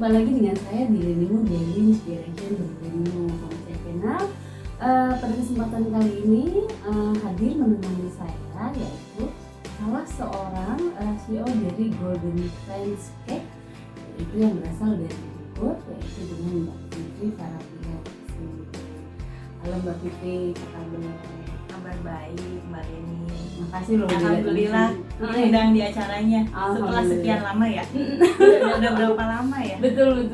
jumpa lagi dengan saya di Lenimu Daily Inspiration dari Lenimu Komunikasi Channel. Pada kesempatan kali ini hadir menemani saya yaitu salah seorang CEO dari Golden Friends Cake, itu yang berasal dari Bogor, yaitu dengan Mbak Fitri Farahila. Halo Mbak Fitri, apa kabar? Kabar baik Mbak Leni. Makasih loh Alhamdulillah diundang di acaranya setelah sekian lama ya. udah berapa lama ya? Betul.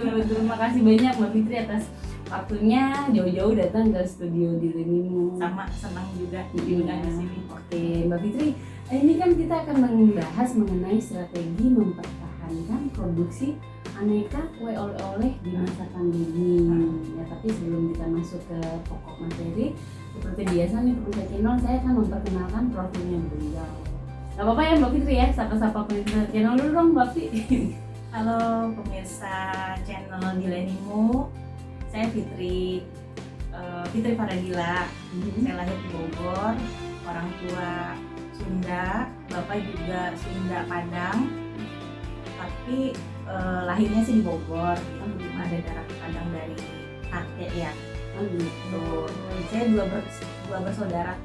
Makasih banyak Mbak Fitri atas waktunya jauh-jauh datang ke studio di Lenimu. Sama senang juga diundang di sini. Oke, Mbak Fitri, ini kan kita akan membahas mengenai strategi mempertahankan produksi aneka kue oleh-oleh di masa pandemi. Ya, tapi sebelum kita masuk ke pokok materi, seperti biasa nih pemirsa channel, saya akan memperkenalkan profilnya beliau. Gak apa-apa ya Mbak Fitri ya, sapa-sapa pemirsa channel dulu dong Mbak Fitri. Halo pemirsa channel di Lenimu, saya Fitri Farahila. Saya lahir di Bogor, orang tua Sunda, bapak juga Sunda Padang, tapi lahirnya sih di Bogor. Ada darah Padang dari kakek ya. Gitu. Saya dua bersaudara.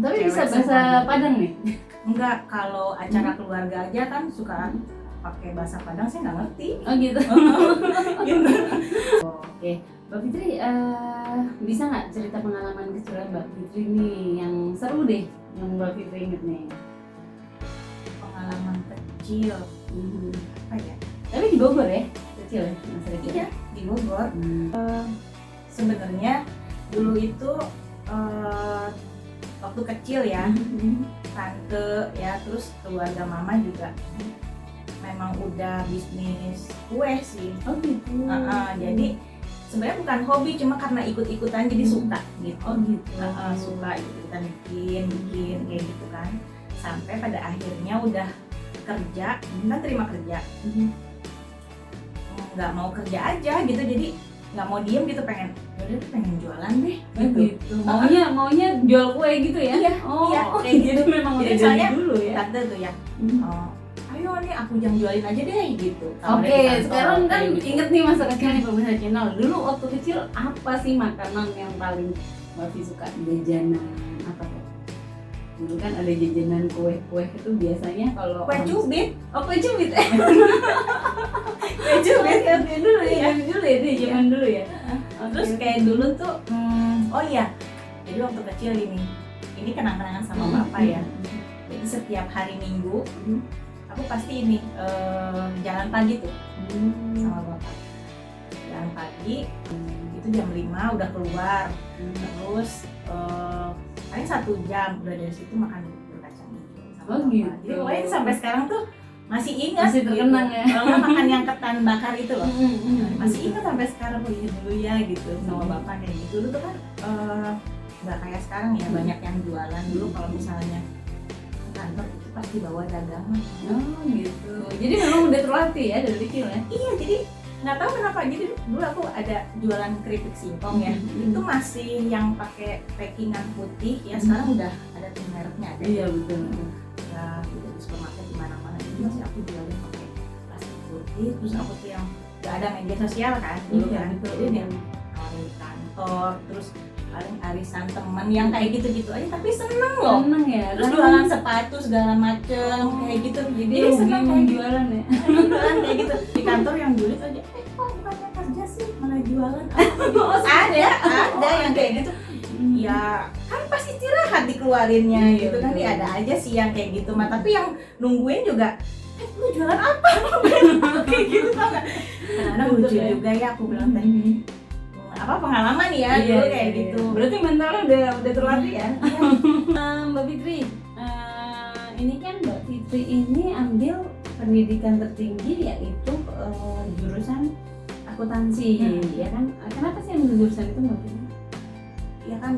Tapi bisa bahasa Padang nih? Enggak, kalau acara keluarga aja kan suka pakai bahasa Padang, saya nggak ngerti. Oh gitu. Gitu. Oke, Mbak Fitri, bisa nggak cerita pengalaman kecil Mbak Fitri nih yang seru deh, yang Mbak Fitri inget nih? Pengalaman kecil, apa ya? Tapi di Bogor ya, kecil ya, masa kecil. Iya, di Bogor. Sebenarnya dulu itu waktu kecil ya, tante ya, terus keluarga mama juga memang udah bisnis kue sih. Oh gitu. Jadi sebenarnya bukan hobi, cuma karena ikut-ikutan jadi suka gitu. Oh gitu. Suka ikutan bikin kayak gitu kan. Sampai pada akhirnya udah kerja, kan terima kerja. Nggak mau kerja aja gitu, jadi nggak mau diem gitu, pengen jualan deh gitu. Maunya jual kue gitu ya? Iya, iya kayak gitu. Memang jadi udah soalnya dulu ya. tante tuh ya, ayo nih aku jualin aja deh gitu. Oke, sekarang kan inget nih masa kecil nih pemirsa channel. Dulu waktu kecil apa sih makanan yang paling Mbak Fi suka, jajanan apa tuh? Dulu kan ada jajanan kue itu biasanya kalau kue cubit. Oh, kue cubit. Kue cubit Oke, dulu ya, zaman dulu ya. Terus kayak dulu tuh, oh iya, jadi waktu kecil ini kenang-kenangan sama bapak ya. Jadi setiap hari Minggu aku pasti jalan pagi tuh sama bapak. Jalan pagi itu jam 5 udah keluar, terus paling 1 jam udah dari situ makan bubur kacang hijau sama bapak. Gitu. Jadi pokoknya sampai sekarang tuh masih ingat, masih terkenang gitu. Ya. Kalau nggak makan yang ketan bakar itu loh, masih ingat sampai sekarang. Begini dulu ya gitu sama bapak kayak gitu. Dulu tuh kan nggak kayak sekarang ya, banyak yang jualan. Dulu kalau misalnya kantor itu pasti bawa dagangan. Oh gitu. Jadi memang udah terlatih ya dari kecil ya? Iya, jadi nggak tahu kenapa. Jadi dulu aku ada jualan keripik singkong ya. Itu masih yang pakai packingan putih ya. Sekarang udah ada tuh mereknya ada. Iya betul. Ya udah di supermarket di mana-mana. Itu masih aku jualin pakai plastik putih. Terus aku tuh yang nggak ada media sosial kan dulu kan. Jadi dia nawarin di kantor. Terus paling arisan temen yang kayak gitu-gitu aja, tapi seneng loh. Seneng ya. Terus jualan sepatu segala macem kayak gitu. Jadi seneng kayak jualan ya. Jualan kayak gitu di kantor yang julid aja, kok bukannya kerja sih malah jualan. Ada yang kayak gitu. Ya kan pas istirahat dikeluarinnya gitu kan. Dia ada aja sih yang kayak gitu mah, tapi yang nungguin juga lu jualan apa? Kayak gitu tau gak? Kadang-kadang lucu juga ya, aku bilang teh apa pengalaman ya dulu kayak gitu. Berarti mentalnya udah terlatih ya. Mbak Fitri, ini kan Mbak Fitri ini ambil pendidikan tertinggi yaitu jurusan akuntansi, ya kan? Kenapa sih ambil jurusan itu Mbak Fitri? Ya kan,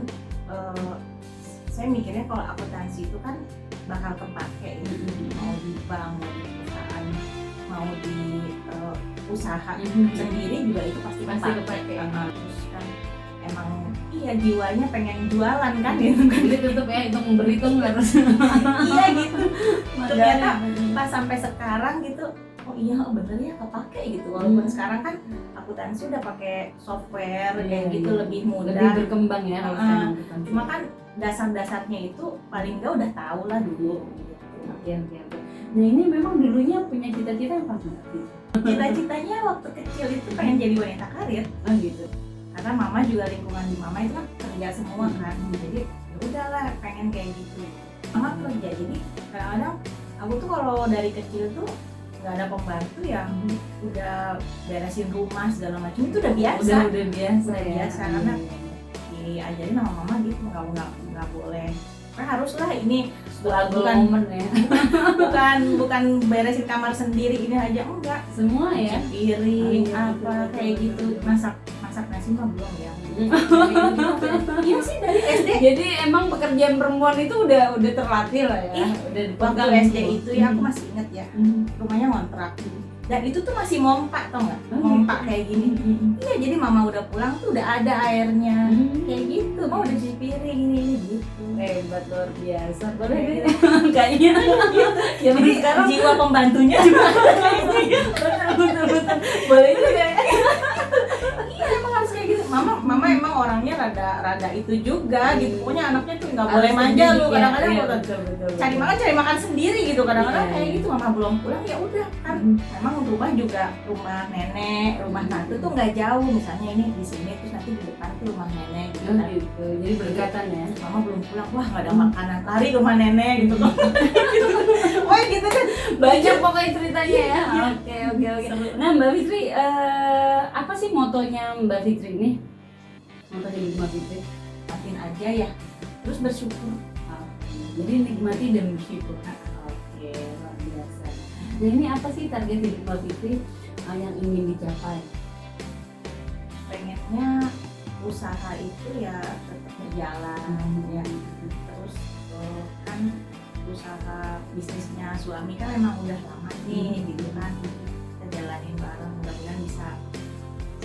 saya mikirnya kalau akuntansi itu kan bakal kepake ya. Mau di bank, mau di perusahaan, mau di usaha sendiri juga itu pasti kepake. Terus kan emang iya jiwanya pengen jualan kan gitu kan. Jadi tetap ya hitung berhitung harus. Iya gitu. Ternyata pas sampai sekarang gitu oh iya bener ya kepake gitu, walaupun sekarang kan akuntansi udah pakai software kayak gitu lebih mudah, lebih berkembang ya kalau sekarang akuntansi. cuma kan dasar-dasarnya itu paling nggak udah tahu lah dulu gitu. Oke. Nah ini memang dulunya punya cita-cita apa Mbak? Cita-citanya waktu kecil itu pengen jadi wanita karir, Oh gitu. karena mama juga lingkungan di mama itu kan kerja semua kan, jadi ya udahlah pengen kayak gitu. Mama kerja, jadi kadang-kadang aku tuh kalau dari kecil tuh nggak ada pembantu yang udah beresin rumah segala macam, itu udah biasa. Udah biasa Udah ya. biasa, karena diajarin sama mama gitu, nggak boleh. Kan haruslah ini bukan momen ya. bukan beresin kamar sendiri ini aja, enggak. Semua ya. Cuci piring iya, apa betul, kayak betul, gitu, betul. masak nasi mah belum ya. Iya sih dari SD. Jadi emang pekerjaan perempuan itu udah terlatih lah ya. Udah Waktu dipegang SD semua. itu ya aku masih inget ya, rumahnya ngontrak. Dan itu tuh masih mompa, tau nggak? Oh, Mompa kayak gini. Iya, jadi mama udah pulang tuh udah ada airnya. Kayak gitu, mama udah cuci piring ini gitu. Hebat, luar biasa. Boleh Kayak deh. gitu. Kayaknya. Zaman Jadi sekarang jiwa pembantunya juga kayak gitu. betul. Boleh juga. Iya, emang harus kayak gitu. Mama emang orangnya rada itu juga gitu. Pokoknya anaknya tuh nggak boleh manja lu, kadang-kadang betul. cari makan sendiri gitu. Kadang-kadang Iya. kayak gitu, mama belum pulang ya udah kan. Memang rumah juga rumah nenek, rumah tante tuh nggak jauh. Misalnya ini di sini terus nanti di depan tuh rumah nenek gitu Oh kan. gitu. Jadi berdekatan ya. Mama belum pulang, wah nggak ada makanan, lari rumah nenek gitu kan. Wah gitu kan. Banyak pokoknya ceritanya ya. Iya. Oke. Nah Mbak Fitri, apa sih motonya Mbak Fitri ini? Motonya Mbak Fitri? Makin aja ya, terus bersyukur. Jadi nikmati dan bersyukur. Oke, luar biasa. Nah ini apa sih target hidup Mbak Fitri yang ingin dicapai? Pengennya usaha itu ya tetap berjalan ya. Terus kan usaha bisnisnya suami kan emang udah lama nih gitu kan, kita jalanin bareng, mudah-mudahan bisa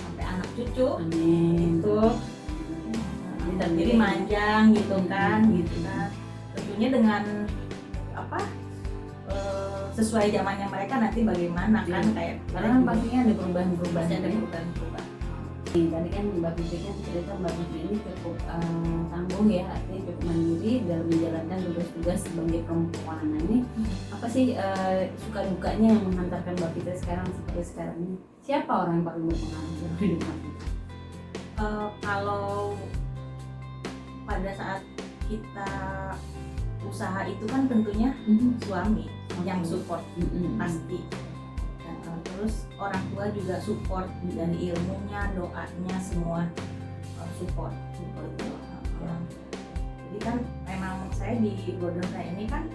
sampai anak cucu Amin. gitu. Jadi manjang gitu kan, tentunya dengan apa sesuai zamannya mereka nanti bagaimana kan, kayak Karena kan pastinya ada perubahan-perubahan. pasti ada ya. perubahan. Tadi kan Mbak Fitri kan cerita Mbak Fitri ini cukup tangguh ya, artinya cukup mandiri dalam menjalankan tugas-tugas sebagai perempuan. Nah ini apa sih suka dukanya yang menghantarkan Mbak Fitri sekarang seperti sekarang ini? Siapa orang yang paling berpengaruh dalam hidup Mbak Fitri? Kalau pada saat kita usaha itu kan tentunya suami yang support pasti. Terus orang tua juga support dari ilmunya, doanya, semua support. Ya. Jadi kan memang saya di Golden Fry ini kan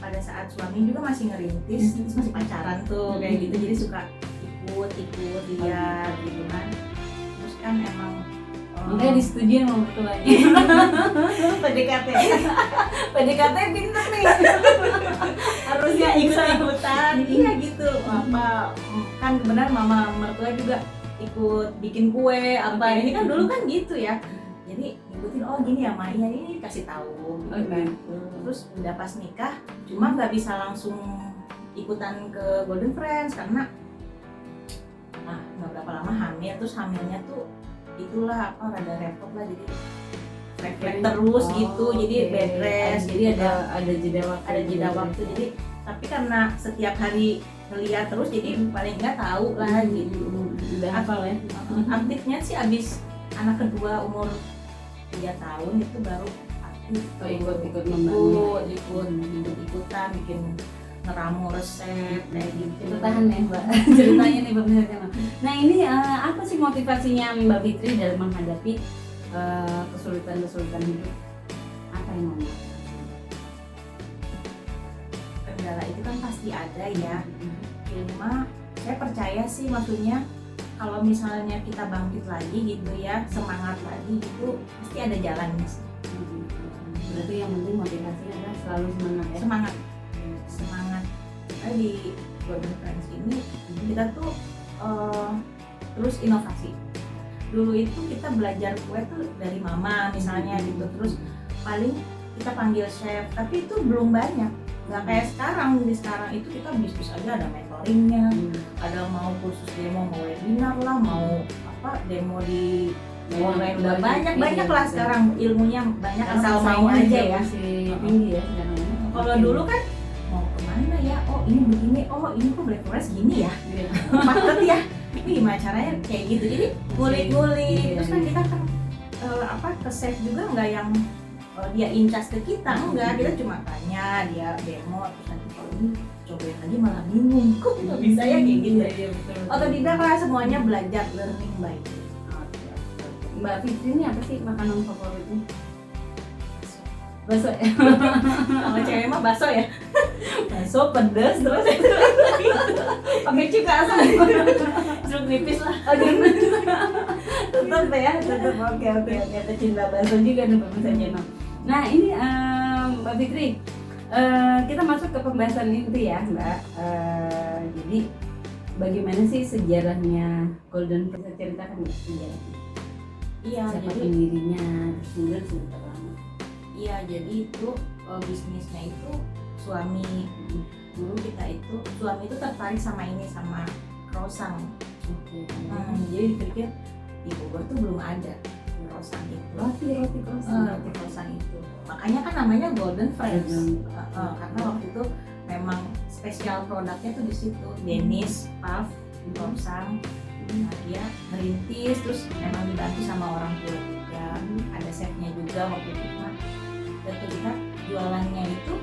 pada saat suami juga masih ngerintis, terus masih pacaran tuh kayak gitu, jadi suka ikut lihat gitu kan. Terus kan emang Makanya disetujui sama mertuanya. PDKT PDKT pinter nih. harusnya ikut-ikutan iya gitu, apa kan benar mama mertua juga ikut bikin kue apa. Oke. Ini kan dulu kan gitu ya, jadi ngikutin oh gini ya Maya, ini kasih tahu gitu kan. Terus udah pas nikah cuma nggak bisa langsung ikutan ke Golden Friends karena nggak berapa lama hamil. Terus hamilnya tuh itulah apa rada repot lah, jadi refleks terus gitu, jadi bed rest, jadi ada jeda waktu. Jadi tapi karena setiap hari ngeliat terus jadi paling nggak tahu lah gitu. Udah hafal ya. Aktifnya sih abis anak kedua umur 3 tahun itu baru aktif. Ikut membantu. Ikut-ikutan bikin ngeramu resep kayak gitu. Kita tahan ya Mbak ceritanya nih pemirsa. Nah ini apa sih motivasinya Mbak Fitri dalam menghadapi kesulitan hidup? Apa yang mau? Kendala itu kan pasti ada ya. Cuma saya percaya sih, maksudnya kalau misalnya kita bangkit lagi gitu ya, semangat lagi gitu, pasti ada jalannya sih. Berarti yang penting motivasinya adalah selalu semangat ya. Semangat. Kayak di Golden Friends ini kita tuh terus inovasi. Dulu itu kita belajar kue tuh dari mama misalnya gitu, terus paling kita panggil chef, tapi itu belum banyak Nggak kayak sekarang, di sekarang itu kita bisnis aja ada mentoringnya, ada mau kursus demo, mau webinar lah, mau apa demo di online, udah banyak lah sekarang ilmunya banyak, asal mau aja ya. Tinggi ya sekarang. Kalau dulu kan mau kemana ya, oh ini begini, oh ini kok Black Forest gini ya, paket ya, ini gimana caranya kayak gitu, jadi ngulik-ngulik. Terus kan kita kan ke save juga nggak yang dia incas ke kita, enggak, kita cuma tanya, dia demo, terus nanti kalau ini cobain lagi malah bingung, kok nggak bisa ya kayak gitu. Otodidak lah, semuanya belajar, learning by doing. Mbak Fitri ini apa sih makanan favoritnya? Bakso ya? Sama cewek mah bakso ya, bakso pedes terus pakai cuka asam, jeruk nipis lah. Tetap ya, tetap oke. Kita cinta bakso juga nih pemirsa channel. Nah ini Mbak Fitri, kita masuk ke pembahasan inti ya Mbak. Jadi bagaimana sih sejarahnya Golden Forest? Bisa ceritakan nggak sejarahnya? Iya, Siapa jadi pendirinya, kemudian sudah lama. iya, jadi itu bisnisnya itu suami dulu kita itu, suami itu tertarik sama ini, sama croissant. Jadi dipikir di Bogor tuh belum ada croissant itu. Roti Croissant itu. Makanya kan namanya Golden Friends. Karena waktu itu memang spesial produknya tuh di situ. Dennis, Puff, croissant. Nah, dia merintis, terus memang dibantu sama orang tua juga. Ada chefnya juga waktu itu. Dan kita jualannya itu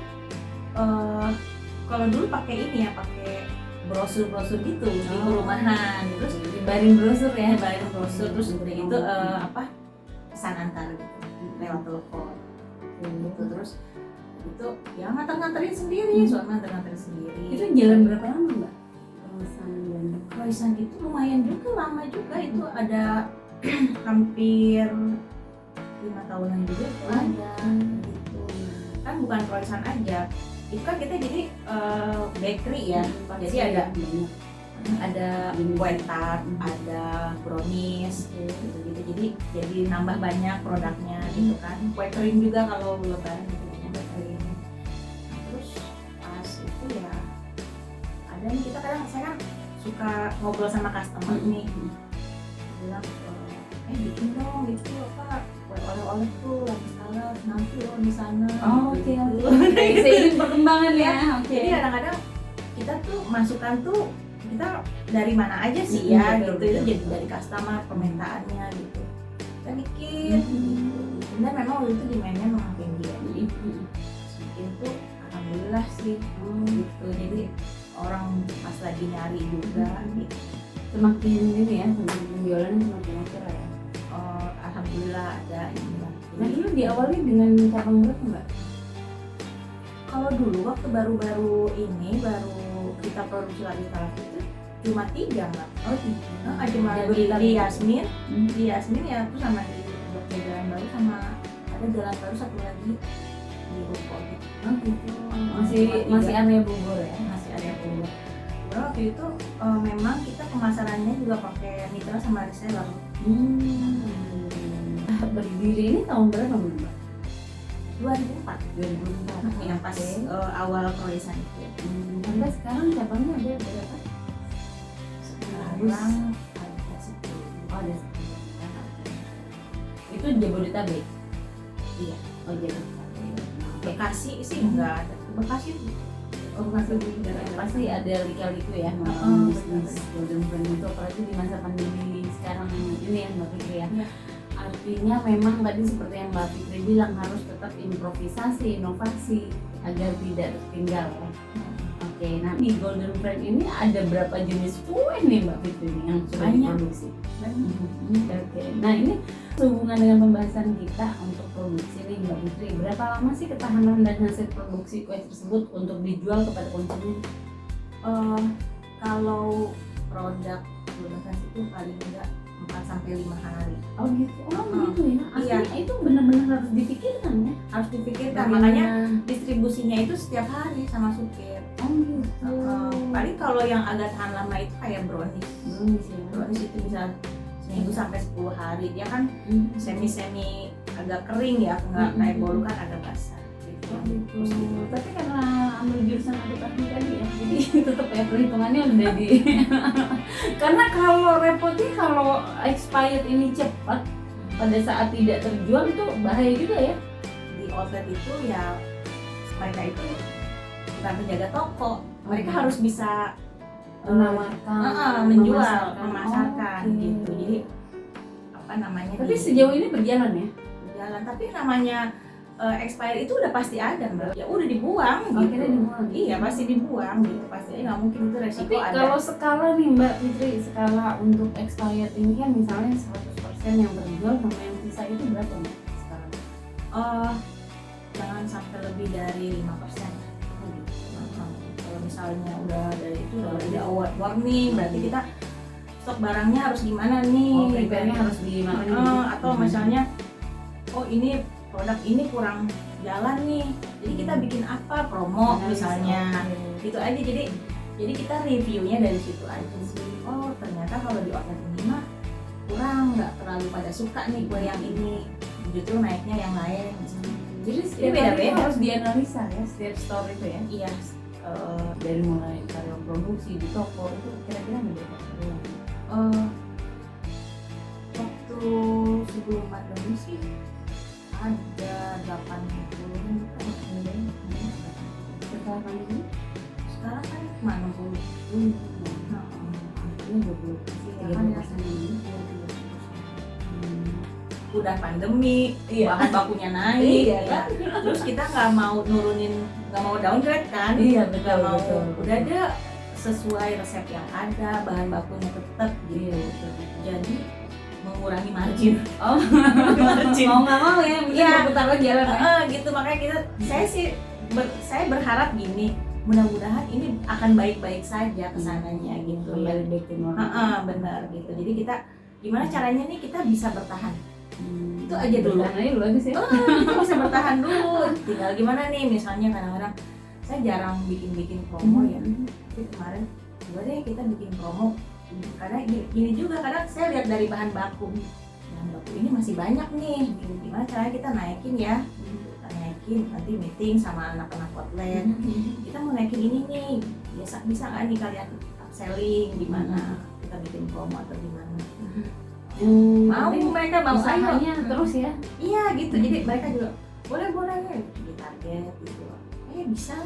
kalau dulu pakai ini ya, pakai brosur gitu di perumahan, terus dibaring brosur ya, terus udah itu pesan antar gitu lewat telepon gitu. Terus itu ya nganterin sendiri, suami nganterin sendiri. Itu jalan berapa lama Mbak? Croissant itu lumayan juga, lama juga, itu ada hampir 5 tahunan juga tuh ada gitu. Kan bukan croissant aja, itu kan kita jadi bakery ya, jadi ada kue tart, ada brownies gitu, jadi nambah banyak produknya gitu kan. Kue kering juga kalau lebaran gitu, kue kering. Terus pas itu ya ada nih, kita kadang, saya kan suka ngobrol sama customer nih, bilang bikin dong gitu apa oleh-oleh tuh lagi salah nanti lo di sana. Oke. Seiring perkembangan ya. Jadi kadang-kadang kita tuh masukan tuh kita dari mana aja sih ya gitu, itu jadi dari customer permintaannya gitu, kita bikin. Dan memang waktu itu demandnya memang tinggi ya, jadi bikin tuh alhamdulillah sih gitu. Jadi orang pas lagi nyari juga gitu. Semakin ini ya, semakin penjualannya semakin lancar ya. Alhamdulillah ada ini lah. Nah dulu diawali dengan cabang berapa Mbak? Kalau dulu waktu baru kita produksi lagi salah itu cuma 3 Mbak. Oh 3. Cuma di Yasmin, di Yasmin ya, terus sama di Dr. Jalan Baru, sama ada Jalan Baru satu lagi di Ruko gitu. Oh gitu. Masih area Bogor ya? Masih area Bogor. Karena waktu itu memang kita pemasarannya juga pakai mitra sama reseller. Berdiri ini tahun berapa Mbak? 2004 yang pas awal croissant itu. Sampai sekarang cabangnya ada berapa? Sekarang ada 10. Oh ada 10. Itu Jabodetabek? Iya. Oh Jabodetabek. Bekasi sih enggak ada. Bekasi pasti ada lika-liku ya bisnis Golden Friends itu, apalagi di masa pandemi sekarang ini ya Mbak Fitri ya. Artinya memang tadi seperti yang Mbak Fitri bilang, harus tetap improvisasi, inovasi agar tidak tertinggal ya. Oke, nah di Golden Friends ini ada berapa jenis kue nih Mbak Fitri yang sudah diproduksi? Oke, nah ini sehubungan dengan pembahasan kita untuk produksi nih Mbak Fitri, berapa lama sih ketahanan dan hasil produksi kue tersebut untuk dijual kepada konsumen? Kalau produk Golden Friends itu paling enggak 4-5 hari. Oh gitu, gitu ya. Aslinya iya. Itu benar-benar harus dipikirkan ya. Harus dipikirkan, makanya distribusinya itu setiap hari sama supir. Oh gitu. Paling kalau yang agak tahan lama itu kayak brownies. Brownies itu bisa seminggu sampai 10 hari. Dia kan semi-semi agak kering ya, nggak kayak bolu kan agak basah. Gitu. gitu. Tapi karena ambil jurusan akuntansi tadi ya, jadi tetap ya perhitungannya udah di. Karena kalau repotnya kalau expired ini cepat pada saat tidak terjual itu bahaya juga ya. Di outlet itu ya mereka itu bukan penjaga toko, mereka harus bisa Menawarkan, menjual, memasarkan Oke. gitu. Jadi apa namanya? Tapi sejauh ini berjalan ya. berjalan, tapi namanya expire itu udah pasti ada Mbak. Ya udah dibuang gitu. Akhirnya dibuang. Iya pasti dibuang gitu, pasti nggak mungkin itu resiko Tapi ada. kalau skala nih Mbak Fitri, skala untuk expired ini kan misalnya 100% yang terjual sama yang sisa itu berapa Mbak sekarang? Jangan sampai lebih dari 5%. Kalau misalnya udah dari itu udah ada warning, berarti kita stok barangnya harus gimana nih? Prepare-nya harus di mana nih? Atau misalnya, oh ini produk ini kurang jalan nih, jadi kita bikin apa promo misalnya, gitu aja. Jadi kita reviewnya dari situ aja sih. Oh ternyata kalau di outlet ini mah kurang, nggak terlalu pada suka nih kue yang ini, justru naiknya yang lain. Jadi setiap beda-beda. hari harus dianalisa ya setiap store itu ya. Iya. Dari mulai karyawan produksi di toko itu kira-kira berapa? Waktu sebelum pandemi sih ada 80-an juta. Setelah pandemi Sekarang kan cuma 60. ini 20%. Udah pandemi, Iya. bahan bakunya naik, Iya, ya. Terus kita nggak mau nurunin, nggak mau downgrade kan? Iya Nggak betul mau, betul. udah ada sesuai resep yang ada, bahan bakunya tetap Iya gitu. betul. Jadi mengurangi margin. Oh, Margin. mau nggak mau ya, mungkin Iya. putar lagi jalan ya. Gitu makanya kita, saya berharap gini, mudah-mudahan ini akan baik-baik saja kesananya gitu ya. Kembali back to normal. Benar gitu. Jadi kita gimana caranya nih kita bisa bertahan. Itu aja dulu. Bertahan aja dulu aja sih. Kita bisa bertahan dulu. Tinggal gimana nih, misalnya kadang-kadang saya jarang bikin promo ya. Tapi kemarin coba deh kita bikin promo. Karena gini juga, kadang saya lihat dari bahan baku ini masih banyak nih. Gimana caranya kita naikin ya? Kita naikin, nanti meeting sama anak-anak outlet. Kita mau naikin ini nih. Bisa nggak nih kalian upselling gimana? Kita bikin promo atau gimana? Mau mereka mau, usahanya ayo. terus ya. Iya gitu, jadi mereka juga boleh di target gitu. Bisa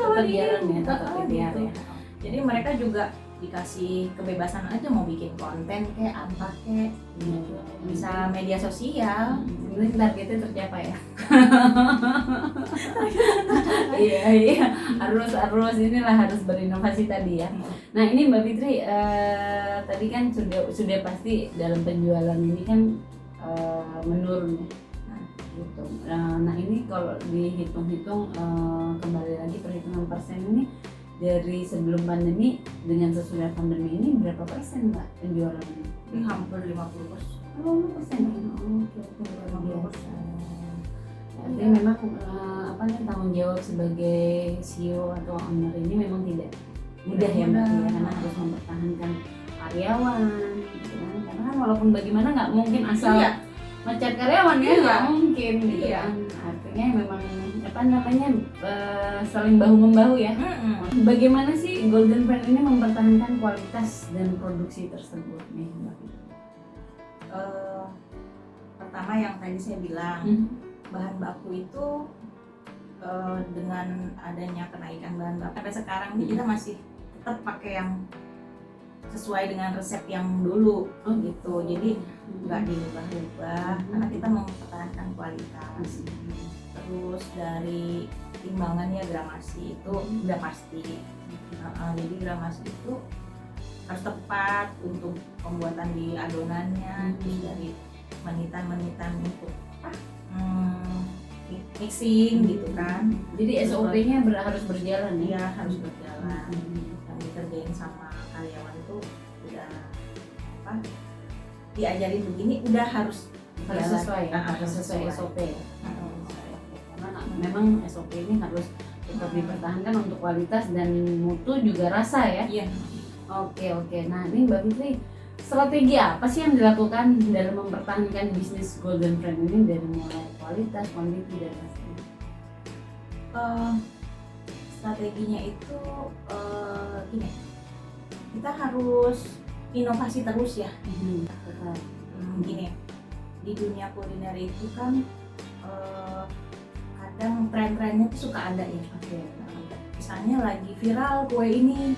kalau Tetap ini jalan ya, tetap biar gitu. ya. Jadi mereka juga dikasih kebebasan aja mau bikin konten kayak apa kayak bisa media sosial. Sebenarnya targetnya tercapai ya. Iya harus inilah, harus berinovasi tadi ya. Nah ini Mbak Fitri, tadi kan sudah pasti dalam penjualan ini kan menurun ya. Gitu. Nah ini kalau dihitung-hitung kembali lagi perhitungan persen ini dari sebelum pandemi dengan sesudah pandemi ini berapa persen Mbak penjualan ini? Ini hampir 50%. 50% ya? Oke, luar biasa. Artinya memang tanggung jawab sebagai CEO atau owner ini memang tidak mudah ya Mbak ya, karena harus mempertahankan karyawan gitu kan. Karena kan walaupun bagaimana nggak mungkin asal mecat karyawan ya, nggak mungkin gitu kan. Artinya memang saling bahu membahu ya. Bagaimana sih Golden Brand ini mempertahankan kualitas dan produksi tersebut nih Mbak? Pertama yang tadi saya bilang, bahan baku itu dengan adanya kenaikan bahan baku sampai sekarang ini kita masih tetap pakai yang sesuai dengan resep yang dulu gitu. Jadi nggak diubah-ubah karena kita mempertahankan kualitas. Terus dari timbangannya gramasi itu udah pasti. Jadi gramasi itu harus tepat untuk pembuatan di adonannya. Terus dari menitan untuk mixing gitu kan. Jadi SOP-nya harus berjalan ya? Iya harus berjalan. Yang dikerjain sama karyawan itu udah diajarin begini udah harus sesuai ya? harus sesuai SOP ya? Karena memang SOP ini harus tetap dipertahankan untuk kualitas dan mutu juga rasa ya? Iya. Oke. Nah ini Mbak Fitri, strategi apa sih yang dilakukan dalam mempertahankan bisnis Golden Brand ini dari mulai kualitas, kuantiti dan rasanya? eh, strateginya itu gini, kita harus inovasi terus ya. Betul. Gini, di dunia kuliner itu kan kadang tren-trennya tuh suka ada ya. Oke. Misalnya lagi viral kue ini,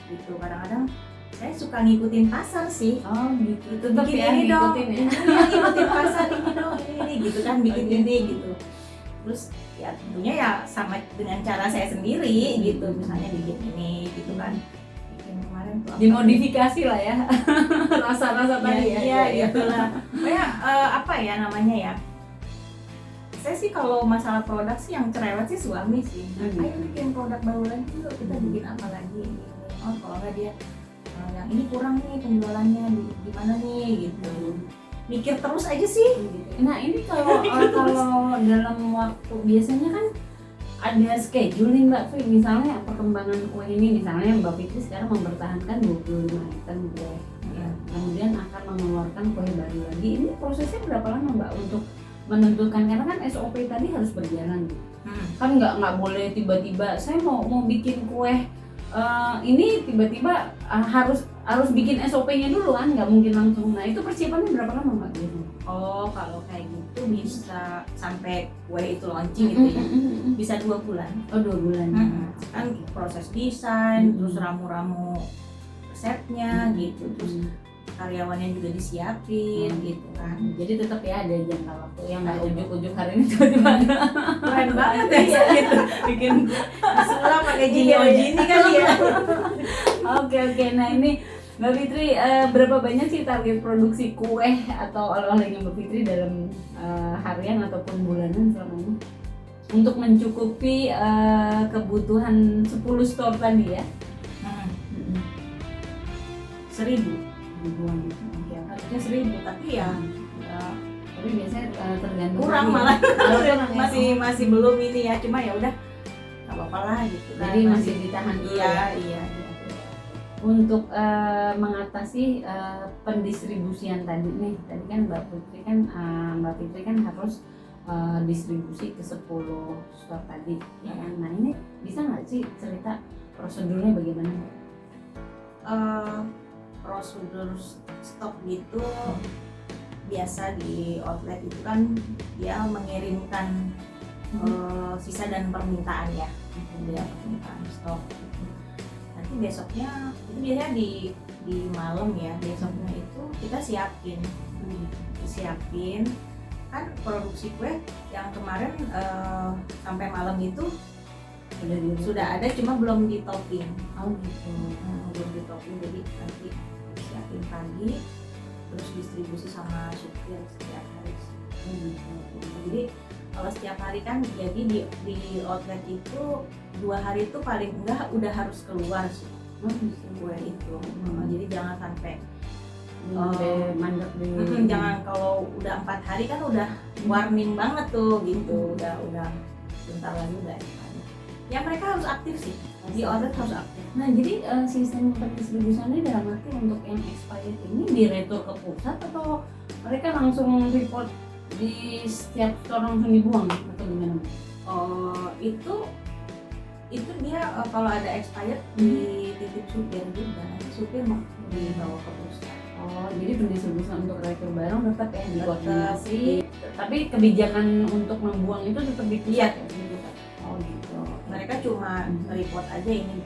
gitu. Kadang-kadang saya suka ngikutin pasar sih. Oh gitu. Bikin Tetap ya ini dong, ngikutin ya. ngikutin pasar ini dong, ini gitu kan, bikin ini gitu. Terus ya tentunya ya sama dengan cara saya sendiri gitu, misalnya bikin ini gitu kan. Bikin kemarin tuh apa? Dimodifikasi lah ya. Rasa-rasa tadi ya. Iya gitulah. Pokoknya apa ya namanya ya? Saya sih kalau masalah produk sih yang cerewet sih suami sih. Ayo bikin produk baru lagi yuk, kita bikin apa lagi ini. Oh kalau nggak dia yang ini kurang nih penjualannya, gimana nih gitu. Mikir terus aja sih. Nah ini kalau dalam waktu biasanya kan ada schedule nih Mbak Fi, misalnya perkembangan kue ini, misalnya Mbak Fitri sekarang mempertahankan 25 item kue, ya. Kemudian akan mengeluarkan kue baru lagi. Ini prosesnya berapa lama Mbak untuk menentukan, karena kan SOP tadi harus berjalan, kan nggak boleh tiba-tiba saya mau bikin kue ini tiba-tiba harus bikin SOP-nya dulu kan, nggak mungkin langsung. Nah itu persiapannya berapa lama Mbak biasanya? Oh kalau kayak gitu bisa sampai kue itu launching gitu ya, bisa 2 bulan. Oh 2 bulan. Kan proses desain, terus ramu-ramu resepnya gitu, terus karyawannya juga disiapin gitu kan. Jadi tetap ya ada jangka waktu yang nggak ujuk-ujuk hari ini tiba-tiba ada. Keren banget ya gitu, bikin sekolah pakai Jini Ojini kali ya. Oke. Nah ini Mbak Fitri, berapa banyak sih target produksi kue atau oleh-olehnya Mbak Fitri dalam harian ataupun bulanan selama ini untuk mencukupi kebutuhan 10 store tadi ya? 1.000 ribuan. ya, harusnya 1.000 tapi ya Tapi biasanya tergantung kurang lagi. malah. Kurang ya. masih belum ini ya, cuma ya udah nggak apa-apa lah gitu kan. Jadi masih ditahan dulu. Iya. Untuk mengatasi pendistribusian tadi nih, tadi kan Mbak Fitri kan harus distribusi ke 10 store tadi ya kan. Nah ini bisa nggak sih cerita prosedurnya bagaimana? Prosedur stok gitu biasa di outlet itu kan dia mengirimkan sisa dan permintaan ya, dia permintaan stok. Nanti besoknya itu biasanya di malam ya, besoknya itu kita siapin kan produksi kue yang kemarin sampai malam itu sudah ada, cuma belum di topping. Oh gitu. Belum di topping, jadi nanti siapin pagi terus distribusi sama supir setiap hari. Jadi kalau setiap hari kan jadi di outlet itu 2 hari itu paling enggak udah harus keluar sih kue itu. Jadi jangan sampai mandek di. Jangan kalau udah 4 hari kan udah warning banget tuh gitu, udah bentar lagi udah expired. Ya mereka harus aktif sih, di outlet harus aktif. Nah jadi sistem pendistribusiannya dalam arti untuk yang expired ini diretur ke pusat atau mereka langsung report di setiap store langsung dibuang atau gimana? Itu dia kalau ada expired di titip supir juga, supir mau dibawa ke pusat. Oh jadi pendistribusian untuk retur barang tetap ya dikoordinasi, tapi kebijakan untuk membuang itu tetap di pusat. Iya. Ya? Oh gitu. Mereka cuma report aja ini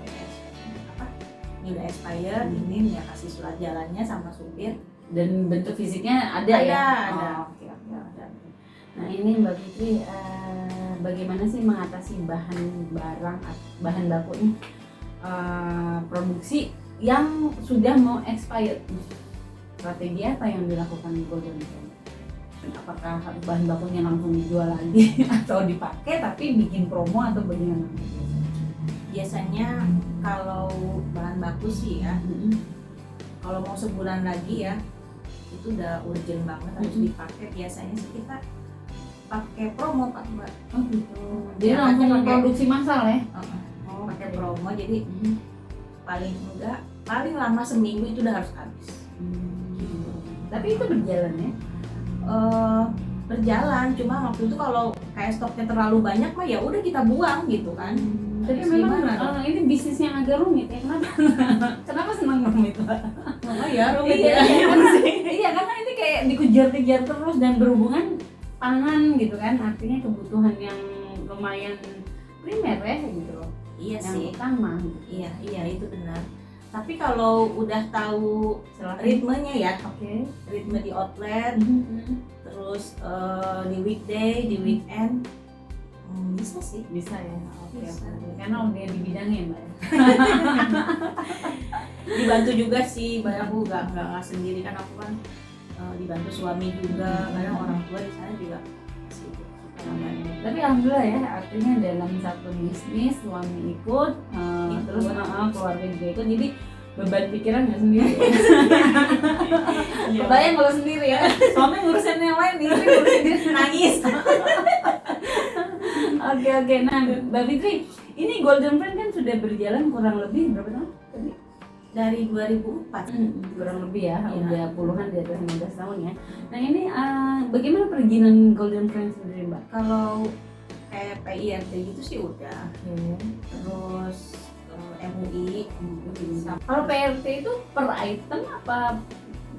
udah expired, ini ya kasih surat jalannya sama supir. Dan bentuk fisiknya ada ya? Ada. Oke. Nah ini Mbak Fitri, bagaimana sih mengatasi bahan baku nih produksi yang sudah mau expired? Strategi apa yang dilakukan Golden Trend? Apakah bahan bakunya langsung dijual lagi atau dipakai tapi bikin promo atau bagaimana? Biasanya kalau bahan baku sih ya, kalau mau sebulan lagi ya itu udah urgent banget harus dipakai. Biasanya sih kita pakai promo Pak Mbak. Oh gitu. Jadi langsung produksi massal ya? Pakai promo, jadi paling lama seminggu itu udah harus habis. Tapi itu berjalan ya? berjalan. Cuma waktu itu kalau kayak stoknya terlalu banyak mah ya udah kita buang gitu kan. Tapi Terus memang gimana dong? ini bisnis yang agak rumit ya. Kenapa? Kenapa senang rumit, Pak? Oh ya rumit Iya, ya. iya, karena ini kayak dikejar-kejar terus dan berhubungan pangan gitu kan, artinya kebutuhan yang lumayan primer ya gitu loh, Iya yang sih. utama. Iya itu benar. Tapi kalau udah tahu Silakan. ritmenya ya, Oke. ritme di outlet, terus di weekday, di weekend, bisa sih. Bisa ya. Oke. Bisa. Karena udah di bidangnya Mbak. Dibantu juga sih, aku nggak sendiri kan, aku kan dibantu suami juga, kadang orang tua di sana juga masih ikut. Tapi alhamdulillah ya, artinya dalam satu bisnis suami ikut, terus keluarga juga ikut, jadi beban pikiran nggak sendiri. Kebayang kalau sendiri ya, suami ngurusin yang lain, istri ngurusin dia. Nangis. Oke. Nah, Mbak Fitri, ini Golden Friend kan sudah berjalan kurang lebih berapa tahun? Tadi? Dari 2004. Kurang lebih ya, Iya. udah puluhan di atas 15 tahun ya. Nah ini bagaimana perizinan Golden Friend sendiri Mbak? Kalau kayak PIRT gitu sih udah. Terus MUI. Kalau PRT itu per item apa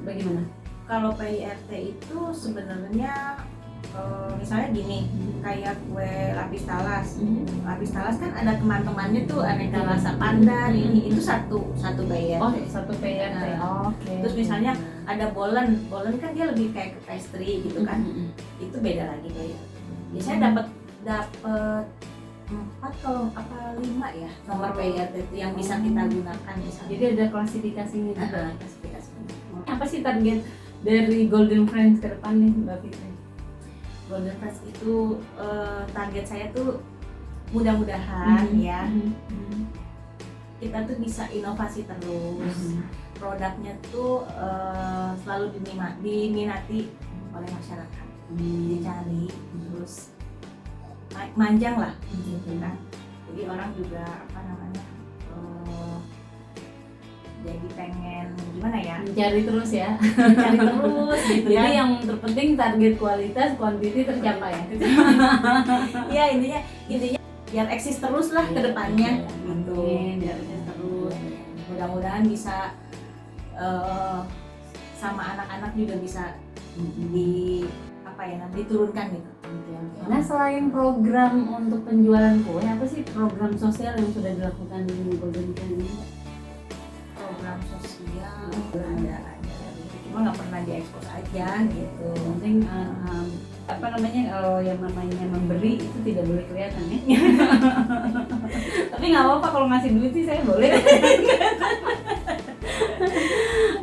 bagaimana? Kalau PIRT itu sebenarnya misalnya gini, kayak kue lapis talas. Lapis talas kan ada teman-temannya tuh, aneka rasa pandan, ini itu satu PIRT. Oh, satu PRT. Nah, Oke. Terus misalnya ada bolen kan dia lebih kayak ke pastry gitu kan. Itu beda lagi kayak. Biasanya dapat 4 kalau apa 5 ya nomor PIRT itu yang bisa kita gunakan misalnya. Jadi ada klasifikasinya juga. Klasifikasinya. Apa sih target dari Golden Friends ke depan nih Mbak Fitri? Golden Friends itu target saya tuh mudah-mudahan ya kita tuh bisa inovasi terus, produknya tuh selalu diminati oleh masyarakat, dicari terus manjang lah gitu kan. Jadi orang juga apa namanya jadi pengen gimana ya, Mencari terus ya. mencari terus gitu Jadi kan. yang terpenting target kualitas, kuantiti tercapai ya. Iya intinya biar eksis terus lah ke depannya gitu. Amin. Biar eksis terus. Mudah-mudahan bisa sama anak-anak juga bisa diturunkan gitu. Nah selain program untuk penjualan kue, apa sih program sosial yang sudah dilakukan di Golden Friend ini? Program sosial ada cuma nggak pernah diekspos aja gitu. Penting apa namanya, kalau yang namanya memberi itu tidak boleh kelihatan ya. Tapi nggak apa-apa kalau ngasih duit sih saya boleh.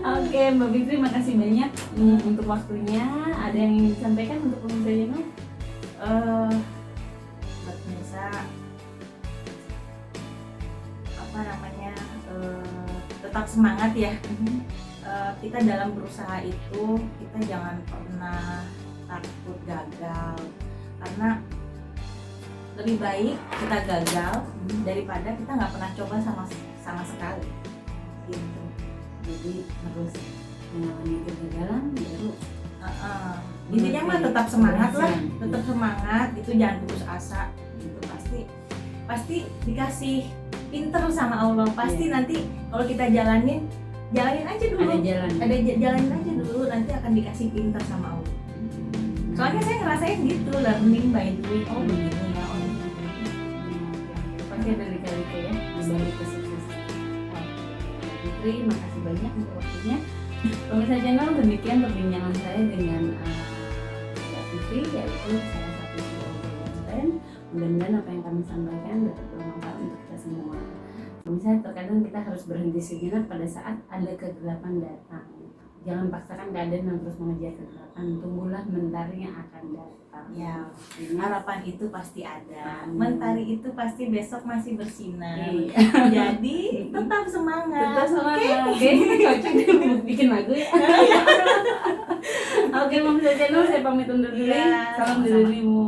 Oke Mbak Fitri, makasih banyak untuk waktunya. Ada yang ingin disampaikan untuk pemirsa channel? Buat pemirsa apa namanya, tetap semangat ya. Kita dalam berusaha itu kita jangan pernah takut gagal, karena lebih baik kita gagal daripada kita nggak pernah coba sama sekali gitu. Jadi harus mengalami kegagalan baru intinya mah tetap semangat lah, tetap semangat itu, jangan putus asa gitu. Pasti dikasih pinter sama Allah, pasti nanti kalau kita jalanin aja dulu, jalanin aja dulu, nanti akan dikasih pinter sama Allah. Soalnya saya ngerasain gitu, learning by doing. Oh begini ya, oh begini. Pasti ada lika-liku ya kembali ke sukses. Fitri, makasih banyak untuk waktunya. Pemirsa channel, demikian perbincangan saya dengan Mbak Fitri, yaitu salah satu CEO. Mudah-mudahan apa yang kami sampaikan dapat bermanfaat untuk kita semua. Misalnya terkadang kita harus berhenti sejenak pada saat ada kegelapan datang. Jangan paksakan keadaan yang terus mengejar kegelapan. Tunggulah mentari yang akan datang. Ya, harapan itu pasti ada. Mentari itu pasti besok masih bersinar. Iya. Jadi tetap semangat. Tetap semangat. Oke, cocok deh bikin lagu ya. Oke, pemirsa channel, saya pamit undur diri. Iya, Salam sama-sama. dari dirimu.